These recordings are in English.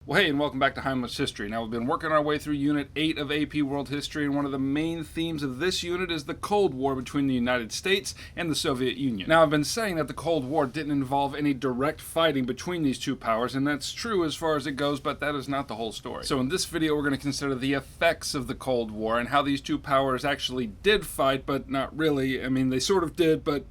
Well, hey, and welcome back to Heimler's History. Now, we've been working our way through Unit 8 of AP World History, and one of the main themes of this unit is the Cold War between the United States and the Soviet Union. Now, I've been saying that the Cold War didn't involve any direct fighting between these two powers, and that's true as far as it goes, but that is not the whole story. So in this video, we're going to consider the effects of the Cold War and how these two powers actually did fight, but not really. I mean, they sort of did, but,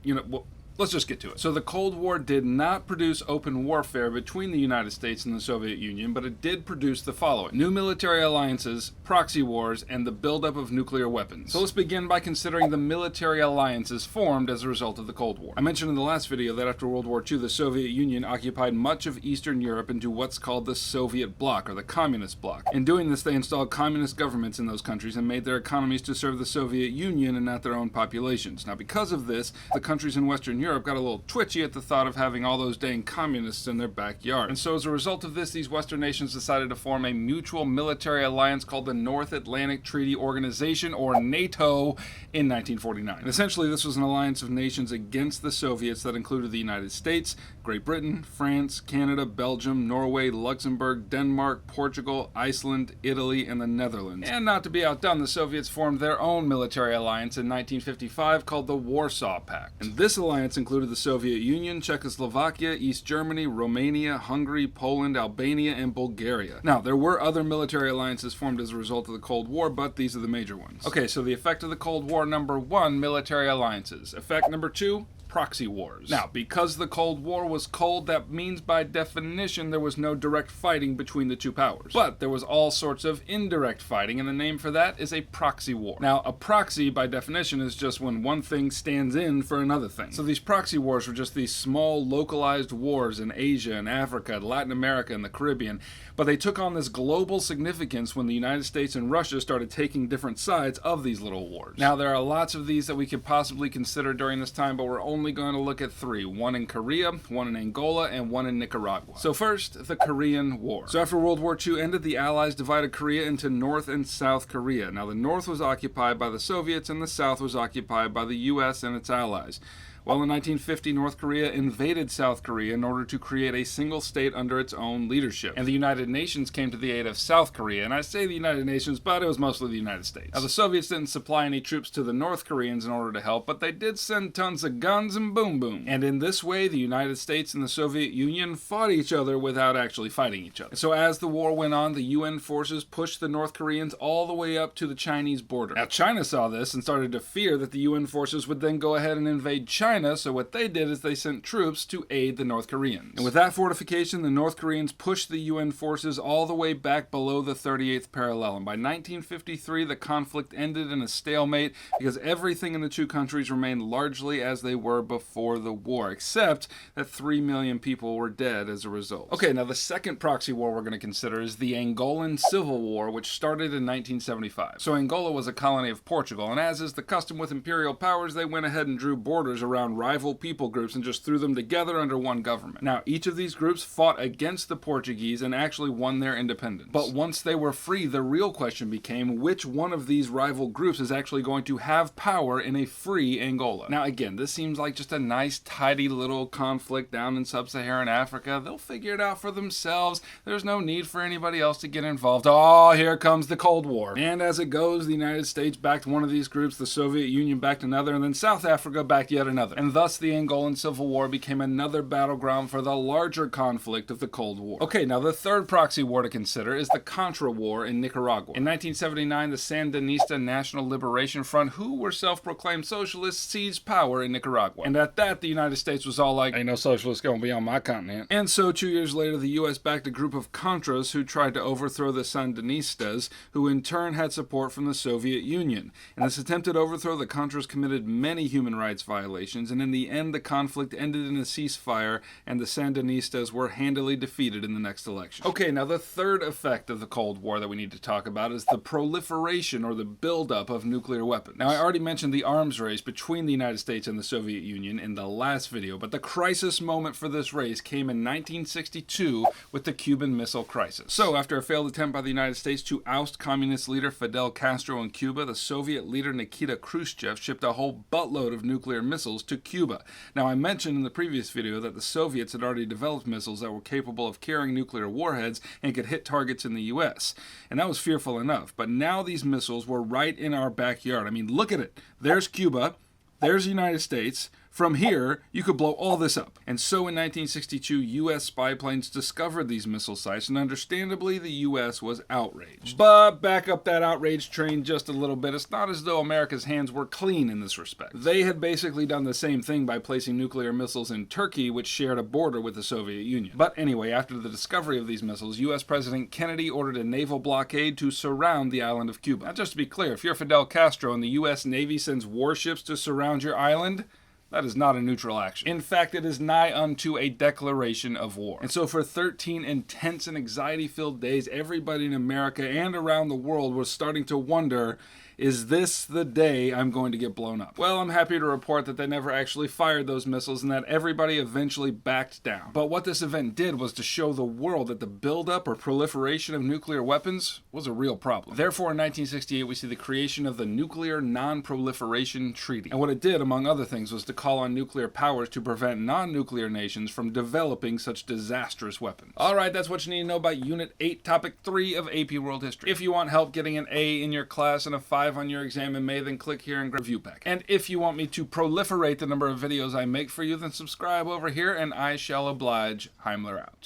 let's just get to it. So the Cold War did not produce open warfare between the United States and the Soviet Union, but it did produce the following: new military alliances, proxy wars, and the buildup of nuclear weapons. So let's begin by considering the military alliances formed as a result of the Cold War. I mentioned in the last video that after World War II, the Soviet Union occupied much of Eastern Europe into what's called the Soviet bloc, or the Communist bloc. In doing this, they installed communist governments in those countries and made their economies to serve the Soviet Union and not their own populations. Now, because of this, the countries in Western Europe got a little twitchy at the thought of having all those dang communists in their backyard. And so as a result of this, these Western nations decided to form a mutual military alliance called the North Atlantic Treaty Organization, or NATO, in 1949. And essentially, this was an alliance of nations against the Soviets that included the United States, Great Britain, France, Canada, Belgium, Norway, Luxembourg, Denmark, Portugal, Iceland, Italy, and the Netherlands. And not to be outdone, the Soviets formed their own military alliance in 1955 called the Warsaw Pact. And this alliance included the Soviet Union, Czechoslovakia, East Germany, Romania, Hungary, Poland, Albania, and Bulgaria. Now, there were other military alliances formed as a result of the Cold War, but these are the major ones. Okay, so the effect of the Cold War: number one, military alliances. Effect number two, proxy wars. Now, because the Cold War was cold, that means by definition there was no direct fighting between the two powers. But there was all sorts of indirect fighting, and the name for that is a proxy war. Now, a proxy, by definition, is just when one thing stands in for another thing. So these proxy wars were just these small, localized wars in Asia and Africa, Latin America, and the Caribbean, but they took on this global significance when the United States and Russia started taking different sides of these little wars. Now, there are lots of these that we could possibly consider during this time, but we're only going to look at three: one in Korea, one in Angola, and one in Nicaragua. So first, the Korean War. So after World War II ended, the Allies divided Korea into North and South Korea. Now, the North was occupied by the Soviets, and the South was occupied by the US and its allies. Well, in 1950, North Korea invaded South Korea in order to create a single state under its own leadership. And the United Nations came to the aid of South Korea. And I say the United Nations, but it was mostly the United States. Now, the Soviets didn't supply any troops to the North Koreans in order to help, but they did send tons of guns and boom boom. And in this way, the United States and the Soviet Union fought each other without actually fighting each other. So as the war went on, the UN forces pushed the North Koreans all the way up to the Chinese border. Now, China saw this and started to fear that the UN forces would then go ahead and invade China. So what they did is they sent troops to aid the North Koreans. And with that fortification, the North Koreans pushed the UN forces all the way back below the 38th parallel. And by 1953, the conflict ended in a stalemate because everything in the two countries remained largely as they were before the war, except that 3 million people were dead as a result. Okay, now the second proxy war we're going to consider is the Angolan Civil War, which started in 1975. So Angola was a colony of Portugal, and as is the custom with imperial powers, they went ahead and drew borders around rival people groups and just threw them together under one government. Now, each of these groups fought against the Portuguese and actually won their independence. But once they were free, the real question became which one of these rival groups is actually going to have power in a free Angola. Now, again, this seems like just a nice, tidy little conflict down in sub-Saharan Africa. They'll figure it out for themselves. There's no need for anybody else to get involved. Oh, here comes the Cold War. And as it goes, the United States backed one of these groups, the Soviet Union backed another, and then South Africa backed yet another. And thus, the Angolan Civil War became another battleground for the larger conflict of the Cold War. Okay, now the third proxy war to consider is the Contra War in Nicaragua. In 1979, the Sandinista National Liberation Front, who were self-proclaimed socialists, seized power in Nicaragua. And at that, the United States was all like, ain't no socialists gonna be on my continent. And so 2 years later, the US backed a group of Contras who tried to overthrow the Sandinistas, who in turn had support from the Soviet Union. In this attempted overthrow, the Contras committed many human rights violations, and in the end, the conflict ended in a ceasefire, and the Sandinistas were handily defeated in the next election. Okay, now the third effect of the Cold War that we need to talk about is the proliferation, or the buildup of nuclear weapons. Now, I already mentioned the arms race between the United States and the Soviet Union in the last video, but the crisis moment for this race came in 1962 with the Cuban Missile Crisis. So, after a failed attempt by the United States to oust communist leader Fidel Castro in Cuba, the Soviet leader Nikita Khrushchev shipped a whole buttload of nuclear missiles to Cuba. Now, I mentioned in the previous video that the Soviets had already developed missiles that were capable of carrying nuclear warheads and could hit targets in the US. And that was fearful enough. But now these missiles were right in our backyard. I mean, look at it. There's Cuba. There's the United States. From here, you could blow all this up. And so in 1962, U.S. spy planes discovered these missile sites, and understandably, the U.S. was outraged. But back up that outrage train just a little bit. It's not as though America's hands were clean in this respect. They had basically done the same thing by placing nuclear missiles in Turkey, which shared a border with the Soviet Union. But anyway, after the discovery of these missiles, U.S. President Kennedy ordered a naval blockade to surround the island of Cuba. Now, just to be clear, if you're Fidel Castro and the U.S. Navy sends warships to surround your island, that is not a neutral action. In fact, it is nigh unto a declaration of war. And so for 13 intense and anxiety-filled days, everybody in America and around the world was starting to wonder, is this the day I'm going to get blown up? Well, I'm happy to report that they never actually fired those missiles and that everybody eventually backed down. But what this event did was to show the world that the buildup or proliferation of nuclear weapons was a real problem. Therefore, in 1968, we see the creation of the Nuclear Non-Proliferation Treaty. And what it did, among other things, was to call on nuclear powers to prevent non-nuclear nations from developing such disastrous weapons. Alright, that's what you need to know about Unit 8, Topic 3 of AP World History. If you want help getting an A in your class and a 5 on your exam in May, then click here and grab Review Pack. And if you want me to proliferate the number of videos I make for you, then subscribe over here and I shall oblige. Heimler out.